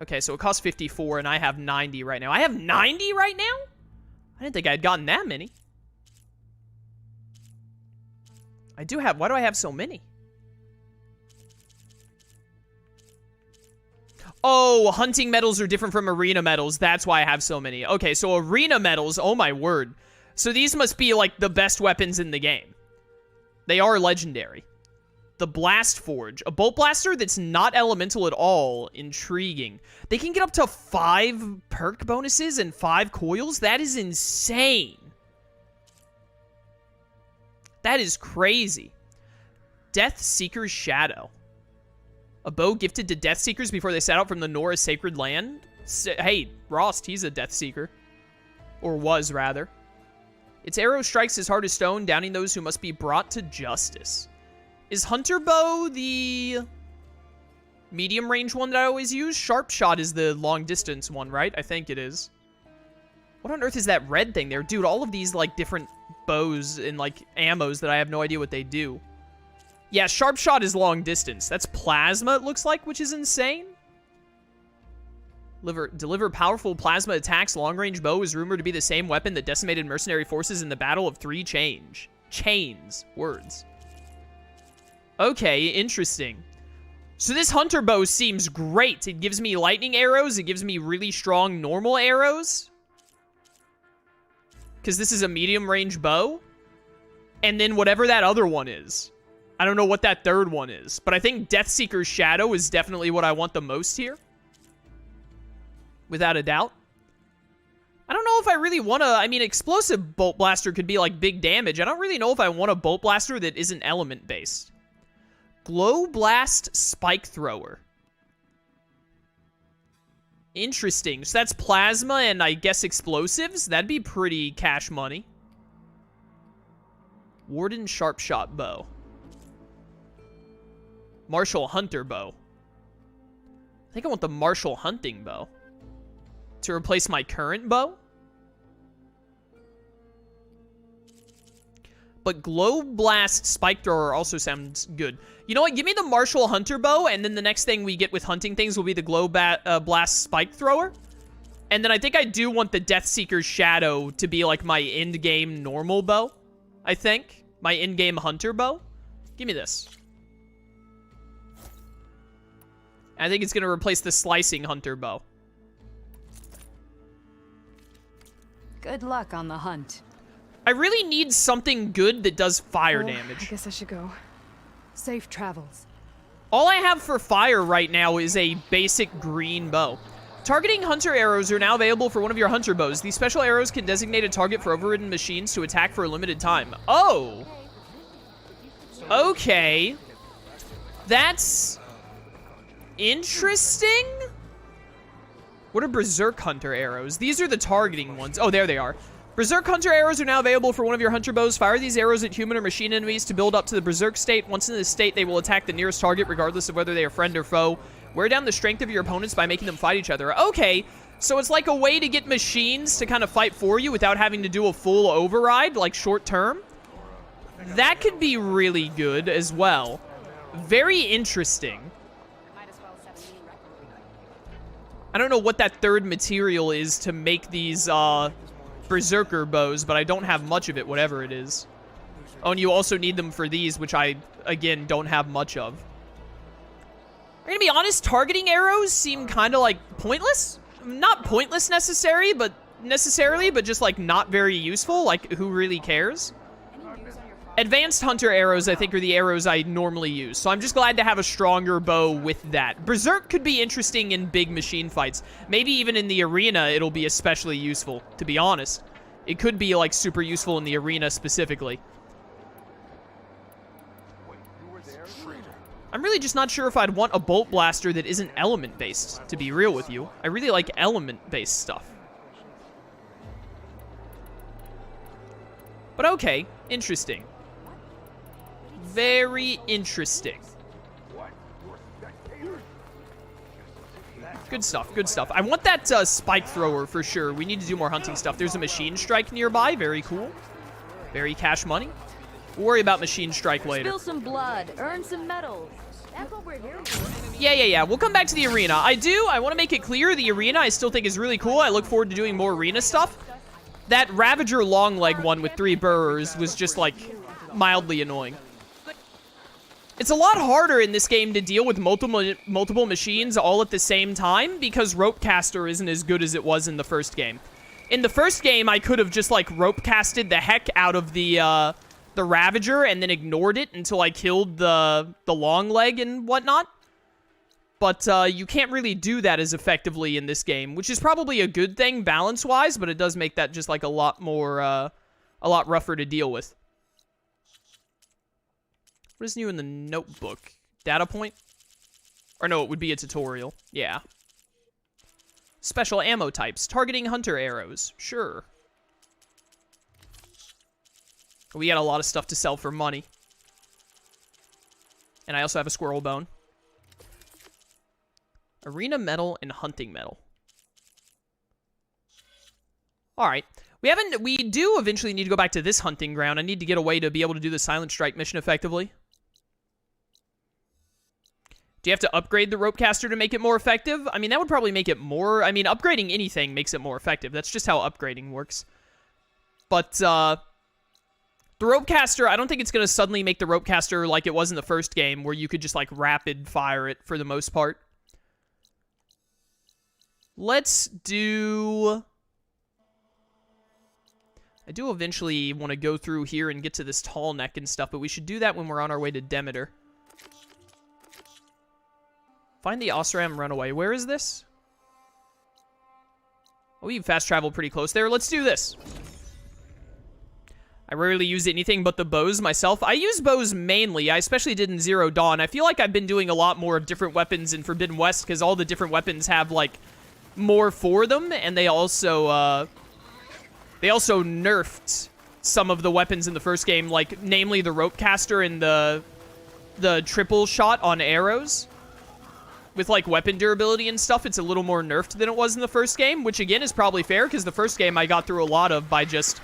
Okay, so it costs 54, and I have 90 right now. I have 90 right now? I didn't think I had gotten that many. I do have... Why do I have so many? Oh, hunting medals are different from arena medals. That's why I have so many. Okay, so arena medals, oh my word. So these must be, like, the best weapons in the game. They are legendary. The Blast Forge. A bolt blaster that's not elemental at all. Intriguing. They can get up to 5 perk bonuses and 5 coils? That is insane. That is crazy. Death Seeker's Shadow. A bow gifted to Death Seekers before they set out from the Nora Sacred Land? Hey, Rost, he's a Death Seeker. Or was, rather. Its arrow strikes as hard as stone, downing those who must be brought to justice. Is Hunter Bow the medium range one that I always use? Sharp Shot is the long distance one, right? I think it is. What on earth is that red thing there? Dude, all of these, like, different bows and, like, ammos that I have no idea what they do. Yeah, Sharp Shot is long distance. That's plasma, it looks like, which is insane. Deliver powerful plasma attacks. Long-range bow is rumored to be the same weapon that decimated mercenary forces in the Battle of Three Chains. Words. Okay, interesting. So this hunter bow seems great. It gives me lightning arrows. It gives me really strong normal arrows. Because this is a medium-range bow. And then whatever that other one is. I don't know what that third one is. But I think Deathseeker's Shadow is definitely what I want the most here. Without a doubt. I don't know if I really want to... I mean, Explosive Bolt Blaster could be, like, big damage. I don't really know if I want a Bolt Blaster that isn't element-based. Glow Blast Spike Thrower. Interesting. So that's plasma and, I guess, explosives? That'd be pretty cash money. Warden Sharpshot Bow. Martial Hunter Bow. I think I want the Martial Hunting Bow. To replace my current bow? But Glow Blast Spike Thrower also sounds good. You know what? Give me the Martial Hunter Bow, and then the next thing we get with hunting things will be the Glow Blast Spike Thrower. And then I think I do want the Deathseeker's Shadow to be like my in-game normal bow. I think. My in-game hunter bow. Give me this. I think it's going to replace the Slicing Hunter Bow. Good luck on the hunt. I really need something good that does fire damage. I guess I should go. Safe travels. All I have for fire right now is a basic green bow. Targeting hunter arrows are now available for one of your hunter bows. These special arrows can designate a target for overridden machines to attack for a limited time. Oh! Okay. That's interesting? What are Berserk Hunter arrows? These are the targeting ones. Oh, there they are. Berserk Hunter arrows are now available for one of your hunter bows. Fire these arrows at human or machine enemies to build up to the Berserk state. Once in this state, they will attack the nearest target, regardless of whether they are friend or foe. Wear down the strength of your opponents by making them fight each other. Okay, so it's like a way to get machines to kind of fight for you without having to do a full override, like short term. That could be really good as well. Very interesting. I don't know what that third material is to make these, Berserker bows, but I don't have much of it, whatever it is. Oh, and you also need them for these, which I, again, don't have much of. I'm gonna be honest, targeting arrows seem kind of, like, pointless. Not pointless necessarily, but just, like, not very useful. Like, who really cares? Advanced Hunter arrows, I think, are the arrows I normally use. So I'm just glad to have a stronger bow with that. Berserk could be interesting in big machine fights. Maybe even in the arena, it'll be especially useful, to be honest. It could be, like, super useful in the arena specifically. I'm really just not sure if I'd want a Bolt Blaster that isn't element-based, to be real with you. I really like element-based stuff. But okay, interesting. Very interesting. Good stuff, good stuff. I want that Spike Thrower for sure. We need to do more hunting stuff. There's a Machine Strike nearby. Very cool. Very cash money. We'll worry about Machine Strike later. Spill some blood, earn some medals. That's what we're here for. Yeah. We'll come back to the arena. I want to make it clear, the arena I still think is really cool. I look forward to doing more arena stuff. That Ravager Longleg one with 3 burrowers was just, like, mildly annoying. It's a lot harder in this game to deal with multiple machines all at the same time because Ropecaster isn't as good as it was in the first game. In the first game, I could have just, like, Ropecasted the heck out of the Ravager and then ignored it until I killed the Longleg and whatnot. But you can't really do that as effectively in this game, which is probably a good thing balance-wise, but it does make that just, like, a lot rougher to deal with. What is new in the notebook? Data point? Or no, it would be a tutorial. Yeah. Special ammo types. Targeting hunter arrows. Sure. We got a lot of stuff to sell for money. And I also have a squirrel bone. Arena metal and hunting metal. Alright. We do eventually need to go back to this hunting ground. I need to get a way to be able to do the Silent Strike mission effectively. Do you have to upgrade the Ropecaster to make it more effective? I mean, that would probably make it more... I mean, upgrading anything makes it more effective. That's just how upgrading works. But, the Ropecaster, I don't think it's going to suddenly make the Ropecaster like it was in the first game, where you could just, like, rapid fire it for the most part. Let's do... I do eventually want to go through here and get to this tall neck and stuff, but we should do that when we're on our way to Demeter. Find the Oseram runaway. Where is this? Oh, you fast traveled pretty close there. Let's do this. I rarely use anything but the bows myself. I use bows mainly. I especially did in Zero Dawn. I feel like I've been doing a lot more of different weapons in Forbidden West because all the different weapons have, like, more for them, and they also nerfed some of the weapons in the first game, like, namely the Ropecaster and the triple shot on arrows. With, like, weapon durability and stuff, it's a little more nerfed than it was in the first game, which, again, is probably fair, because the first game I got through a lot of by just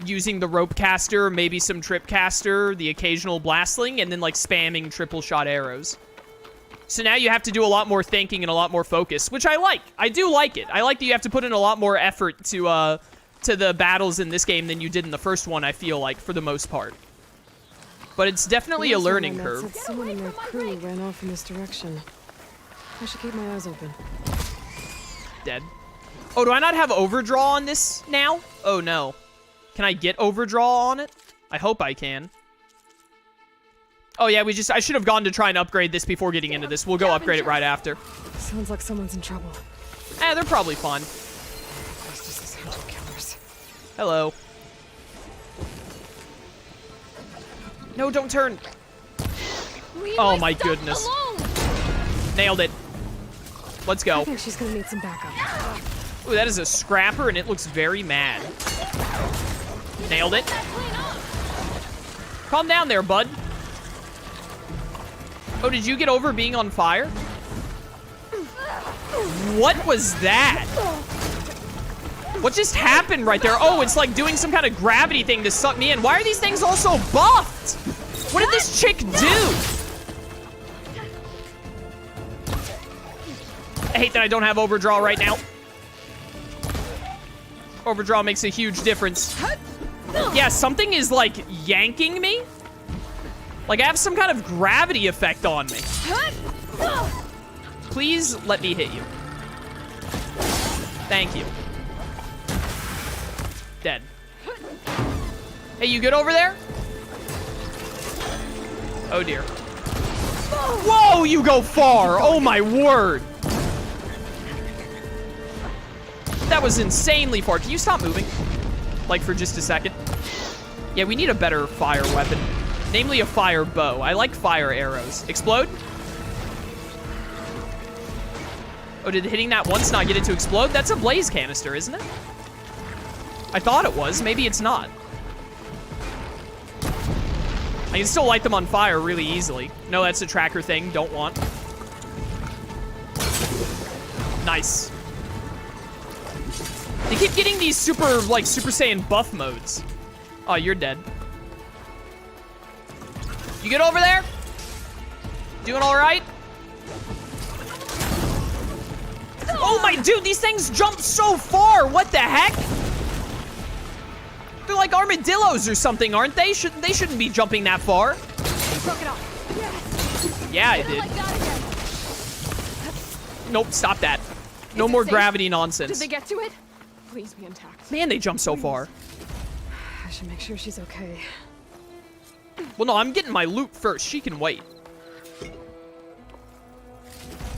using the Ropecaster, maybe some Tripcaster, the occasional Blastling, and then, like, spamming triple shot arrows. So now you have to do a lot more thinking and a lot more focus, which I like. I do like it. I like that you have to put in a lot more effort to the battles in this game than you did in the first one, I feel like, for the most part. But it's definitely a learning curve. Someone in their crew ran off in this direction. I should keep my eyes open. Dead. Oh, do I not have overdraw on this now? Oh, no. Can I get overdraw on it? I hope I can. Oh, yeah, I should have gone to try and upgrade this before getting into this. We'll go upgrade it right after. Sounds like someone's in trouble. They're probably fine. Hello. No, don't turn. Oh, my goodness. Nailed it. Let's go. I think she's gonna need some backup. Ooh, that is a scrapper, and it looks very mad. Nailed it. Calm down there, bud. Oh, did you get over being on fire? What was that? What just happened right there? Oh, it's like doing some kind of gravity thing to suck me in. Why are these things all so buffed? What did this chick do? I hate that I don't have overdraw right now. Overdraw makes a huge difference. Yeah, something is, like, yanking me. Like, I have some kind of gravity effect on me. Please let me hit you. Thank you. Dead. Hey, you good over there? Oh, dear. Whoa, you go far. Oh, my word. That was insanely far. Can you stop moving? Like, for just a second? Yeah, we need a better fire weapon. Namely, a fire bow. I like fire arrows. Explode? Oh, did hitting that once not get it to explode? That's a blaze canister, isn't it? I thought it was. Maybe it's not. I can still light them on fire really easily. No, that's a tracker thing. Don't want. Nice. They keep getting these Super Saiyan buff modes. Oh, you're dead. You good over there? Doing all right? Oh my dude, these things jump so far. What the heck? They're like armadillos or something, aren't they? They shouldn't be jumping that far. You broke it off. Yes. Yeah, I did. Like that again. Nope, stop that. No more safe? gravity nonsense. Did they get to it? Please be intact. Man, they jump so far. I should make sure she's okay. Well, no, I'm getting my loot first. She can wait.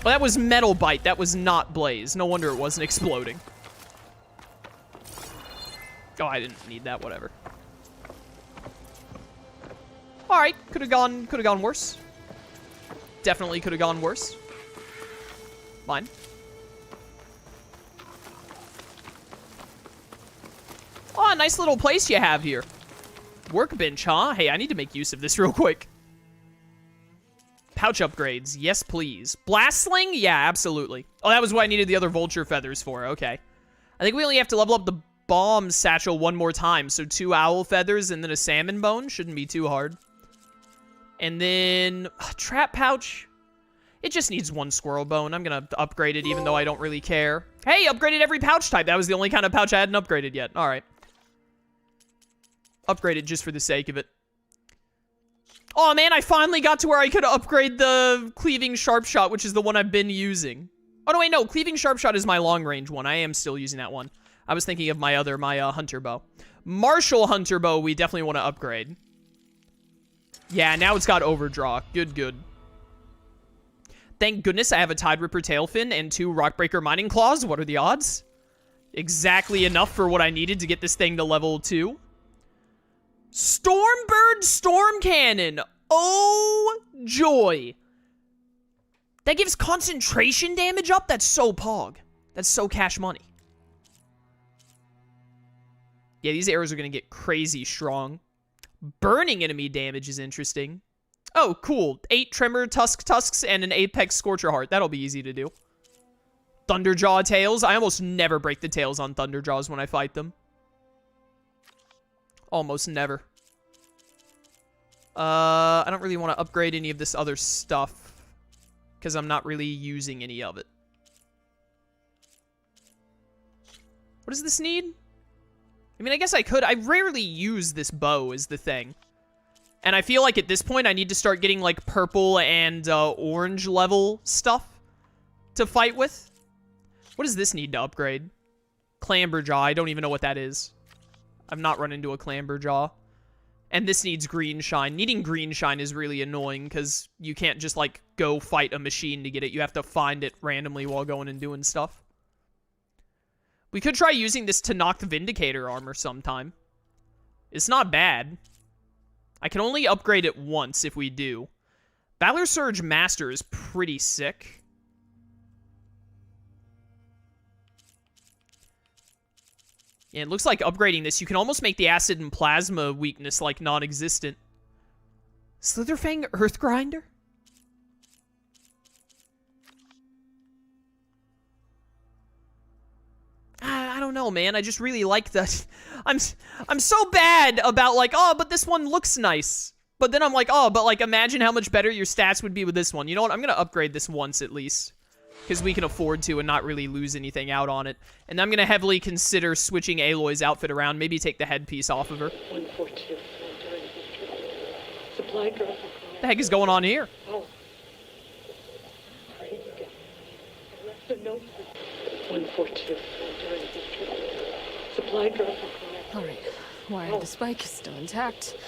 Well, that was Metal Bite. That was not Blaze. No wonder it wasn't exploding. Oh, I didn't need that. Whatever. All right, could have gone worse. Definitely could have gone worse. Fine. Oh, nice little place you have here. Workbench, huh? Hey, I need to make use of this real quick. Pouch upgrades. Yes, please. Blast sling? Yeah, absolutely. Oh, that was what I needed the other vulture feathers for. Okay. I think we only have to level up the bomb satchel one more time. So 2 owl feathers and then a salmon bone. Shouldn't be too hard. And then trap pouch. It just needs 1 squirrel bone. I'm going to upgrade it even though I don't really care. Hey, upgraded every pouch type. That was the only kind of pouch I hadn't upgraded yet. All right. Upgraded just for the sake of it. Oh man, I finally got to where I could upgrade the cleaving sharp shot, which is the one I've been using. Oh no, wait, no, cleaving sharp shot is my long range one. I am still using that one. I was thinking of my hunter bow. Martial hunter bow, we definitely want to upgrade. Yeah, now it's got overdraw. Good, good. Thank goodness I have a Tide Ripper Tailfin and 2 Rockbreaker Mining Claws. What are the odds? Exactly enough for what I needed to get this thing to level 2. Stormbird Storm Cannon. Oh, joy. That gives concentration damage up? That's so pog. That's so cash money. Yeah, these arrows are going to get crazy strong. Burning enemy damage is interesting. Oh, cool. 8 Tremor Tusks and an Apex Scorcher Heart. That'll be easy to do. Thunderjaw tails. I almost never break the tails on Thunderjaws when I fight them. Almost never. I don't really want to upgrade any of this other stuff because I'm not really using any of it. What does this need? I mean, I guess I could. I rarely use this bow is the thing. And I feel like at this point I need to start getting like purple and orange level stuff to fight with. What does this need to upgrade? Clamberjaw. I don't even know what that is. I've not run into a Clamberjaw. And this needs green shine. Needing green shine is really annoying because you can't just like go fight a machine to get it. You have to find it randomly while going and doing stuff. We could try using this to knock the Vindicator armor sometime. It's not bad. I can only upgrade it once if we do. Valor Surge Master is pretty sick. Yeah, it looks like upgrading this, you can almost make the acid and plasma weakness, like, non-existent. Slitherfang Earth Grinder? I don't know, man. I just really like that. I'm so bad about, like, oh, but this one looks nice. But then I'm like, oh, but, like, imagine how much better your stats would be with this one. You know what? I'm going to upgrade this once at least. Because we can afford to and not really lose anything out on it. And I'm going to heavily consider switching Aloy's outfit around. Maybe take the headpiece off of her. 142. Supply drop. What the heck is going on here? Oh. I left a note. 142. Supply drop. All right. Wire the spike is still intact.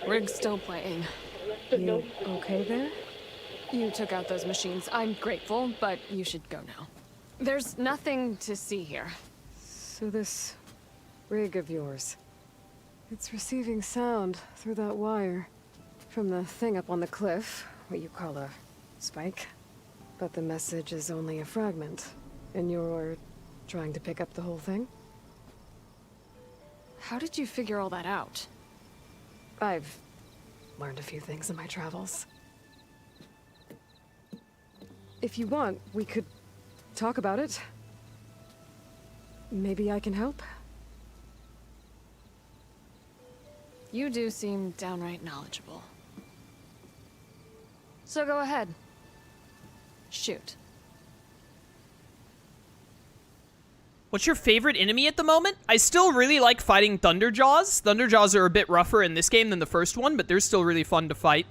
Rig's still playing. You okay there? You took out those machines. I'm grateful, but you should go now. There's nothing to see here. So this rig of yours, it's receiving sound through that wire from the thing up on the cliff, what you call a spike. But the message is only a fragment, and you're trying to pick up the whole thing? How did you figure all that out? I've learned a few things in my travels. If you want, we could talk about it. Maybe I can help? You do seem downright knowledgeable. So go ahead. Shoot. What's your favorite enemy at the moment? I still really like fighting Thunderjaws. Thunderjaws are a bit rougher in this game than the first one, but they're still really fun to fight.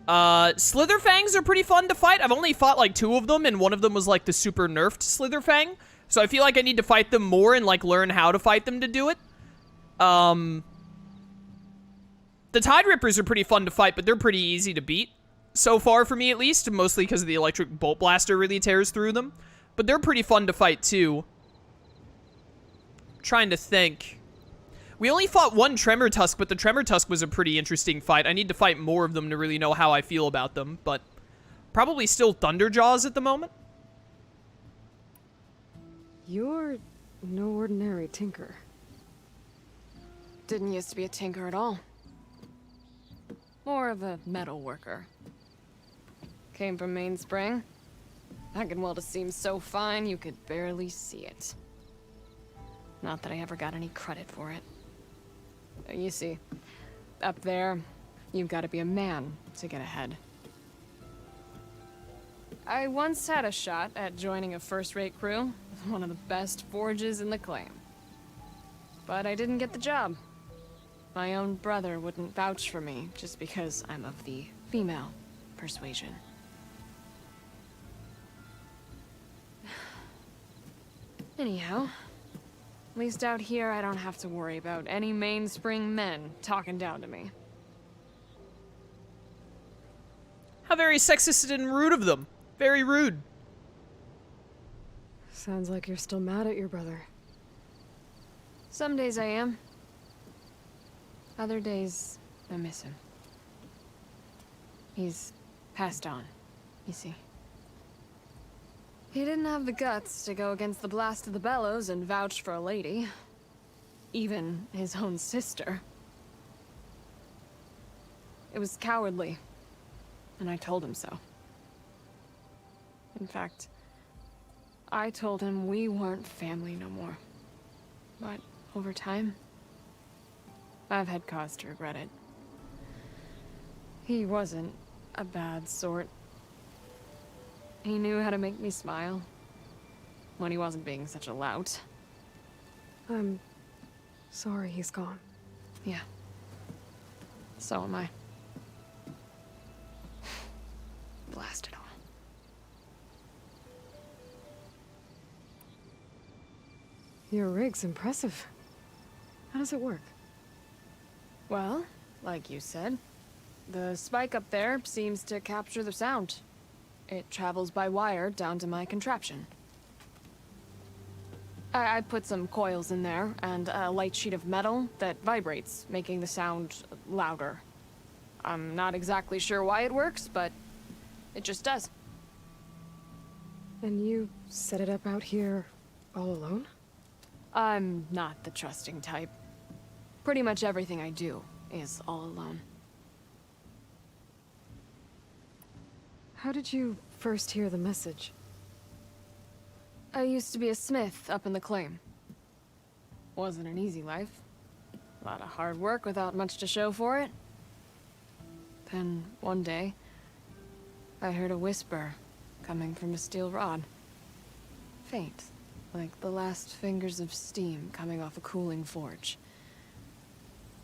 Slitherfangs are pretty fun to fight. I've only fought like 2 of them, and one of them was like the super nerfed Slitherfang. So I feel like I need to fight them more and like learn how to fight them to do it. The Tide Rippers are pretty fun to fight, but they're pretty easy to beat. So far for me at least, mostly because the electric bolt blaster really tears through them. But they're pretty fun to fight too. Trying to think. We only fought 1 Tremor Tusk, but the Tremor Tusk was a pretty interesting fight. I need to fight more of them to really know how I feel about them, but probably still Thunderjaws at the moment. You're no ordinary tinker. Didn't used to be a tinker at all. More of a metal worker. Came from Mainspring. I can weld a seam so fine you could barely see it. Not that I ever got any credit for it. You see, up there, you've got to be a man to get ahead. I once had a shot at joining a first-rate crew with one of the best forges in the claim. But I didn't get the job. My own brother wouldn't vouch for me just because I'm of the female persuasion. Anyhow, at least out here I don't have to worry about any mainspring men talking down to me. How very sexist and rude of them. Very rude. Sounds like you're still mad at your brother. Some days I am. Other days, I miss him. He's passed on, you see. He didn't have the guts to go against the blast of the bellows and vouch for a lady. Even his own sister. It was cowardly, and I told him so. In fact, I told him we weren't family no more. But over time, I've had cause to regret it. He wasn't a bad sort. He knew how to make me smile when he wasn't being such a lout. I'm sorry he's gone. Yeah. So am I. Blast it all. Your rig's impressive. How does it work? Well, like you said, the spike up there seems to capture the sound. It travels by wire down to my contraption. I put some coils in there and a light sheet of metal that vibrates, making the sound louder. I'm not exactly sure why it works, but it just does. And you set it up out here all alone? I'm not the trusting type. Pretty much everything I do is all alone. How did you first hear the message? I used to be a smith up in the claim. Wasn't an easy life. A lot of hard work without much to show for it. Then, one day, I heard a whisper coming from a steel rod. Faint, like the last fingers of steam coming off a cooling forge.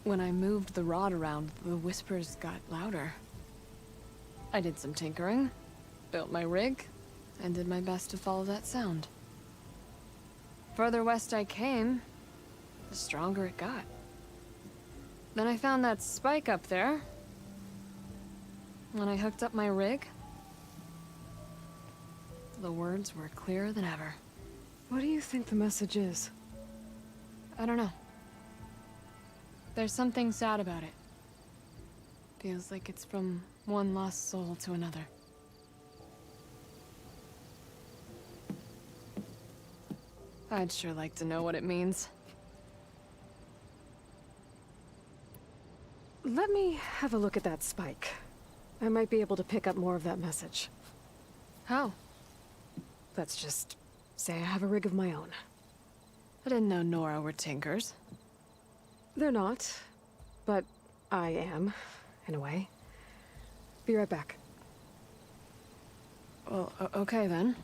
When I moved the rod around, the whispers got louder. I did some tinkering, built my rig, and did my best to follow that sound. Further west I came, the stronger it got. Then I found that spike up there. When I hooked up my rig, the words were clearer than ever. What do you think the message is? I don't know. There's something sad about it. Feels like it's from one lost soul to another. I'd sure like to know what it means. Let me have a look at that spike. I might be able to pick up more of that message. How? Let's just say I have a rig of my own. I didn't know Nora were tinkers. They're not, but I am, in a way. Be right back. Well, okay then.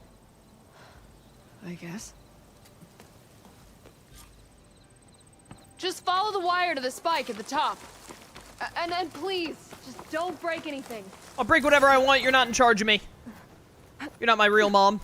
I guess. Just follow the wire to the spike at the top. And please, just don't break anything. I'll break whatever I want. You're not in charge of me. You're not my real mom.